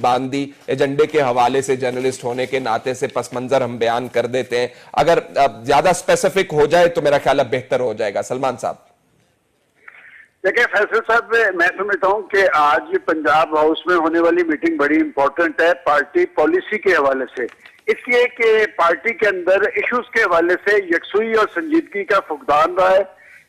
बांध दी, एजेंडे के हवाले से जर्नलिस्ट होने के नाते से पस मंजर हम बयान कर देते हैं। अगर ज्यादा स्पेसिफिक हो जाए तो मेरा ख्याल बेहतर हो जाएगा। सलमान साहब। देखिए फैसल साहब, मैं समझता हूं कि आज पंजाब हाउस में होने वाली मीटिंग बड़ी इंपॉर्टेंट है पार्टी पॉलिसी के हवाले से, इसलिए कि पार्टी के अंदर इश्यूज के हवाले से यकसुई और संजीदगी का फुकदान रहा है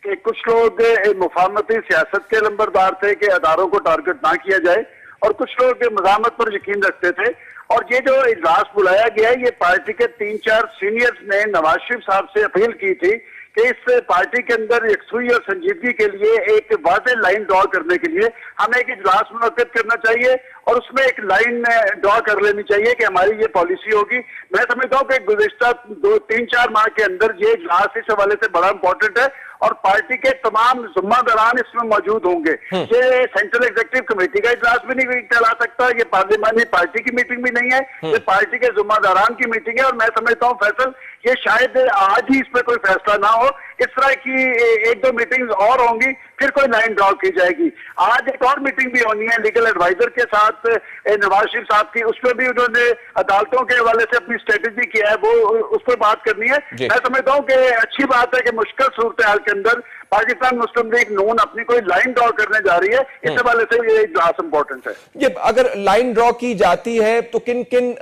कि कुछ लोग मुफाहमती सियासत के लंबरदार थे कि अदारों को टारगेट ना किया जाए, और कुछ लोग मज़ामत पर यकीन रखते थे। और ये जो इजलास बुलाया गया है, ये पार्टी के 3-4 सीनियर्स ने नवाज शरीफ साहब से अपील की थी कि इस पार्टी के अंदर यकसुई और संजीदगी के लिए एक वाज़ेह लाइन ड्रॉ करने के लिए हमें एक इजलास मुनक्किद करना चाहिए और उसमें एक लाइन ड्रॉ कर लेनी चाहिए कि हमारी ये पॉलिसी होगी। मैं समझता हूँ कि गुज़िश्ता 2-3-4 माह के अंदर ये इजलास इस हवाले से बड़ा इंपॉर्टेंट है और पार्टी के तमाम जिम्मेदारान इसमें मौजूद होंगे। ये सेंट्रल एग्जीक्यूटिव कमेटी का इजलास भी नहीं कहला सकता, ये पार्लियामानी पार्टी की मीटिंग भी नहीं है, ये पार्टी के जिम्मेदारान की मीटिंग है। और मैं समझता हूँ फैसल, ये शायद आज ही इस पर कोई फैसला ना हो, इस तरह की 1-2 मीटिंग और होंगी, फिर कोई लाइन ड्रॉ की जाएगी। आज एक और मीटिंग भी होनी है लीगल एडवाइजर के साथ नवाज शरीफ साहब की, उसमें भी उन्होंने अदालतों के हवाले से अपनी स्ट्रेटेजी किया है, वो उस पर बात करनी है। मैं समझता हूँ कि अच्छी बात है कि मुश्किल सूरत हाल के अंदर पाकिस्तान मुस्लिम लीग नून अपनी कोई लाइन ड्रॉ करने जा रही है, इस हवाले से ये इजलास इंपॉर्टेंट है। ये अगर लाइन ड्रॉ की जाती है तो किन किन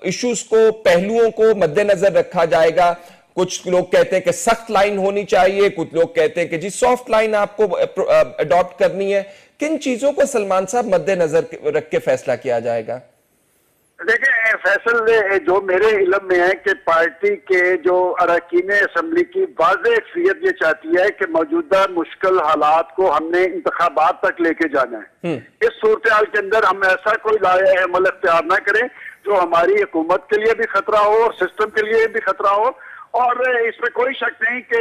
इश्यूज को, पहलुओं को मद्देनजर रखा जाएगा? कुछ लोग कहते हैं कि सख्त लाइन होनी चाहिए, कुछ लोग कहते हैं कि जी सॉफ्ट लाइन आपको अडॉप्ट करनी है। किन चीजों को सलमान साहब मद्देनजर रख के फैसला किया जाएगा? देखिए फैसल, जो मेरे इल्म में है कि पार्टी के जो अरकान असम्बली की वाज़ेह अक्सरियत ये चाहती है कि मौजूदा मुश्किल हालात को हमने इंतखाबात तक लेके जाना है। इस सूरत हाल के अंदर हम ऐसा कोई लाया अमल इख्तियार ना करें जो हमारी हुकूमत के लिए भी खतरा हो और सिस्टम के लिए भी खतरा हो। और इसमें कोई शक नहीं कि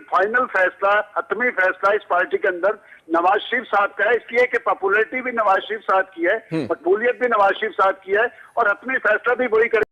फाइनल फैसला, हतमी फैसला इस पार्टी के अंदर नवाज शरीफ साहब का है, इसलिए कि पॉपुलरिटी भी नवाज शरीफ साहब की है, मकबूलियत भी नवाज शरीफ साहब की है, और हतमी फैसला भी वही करे।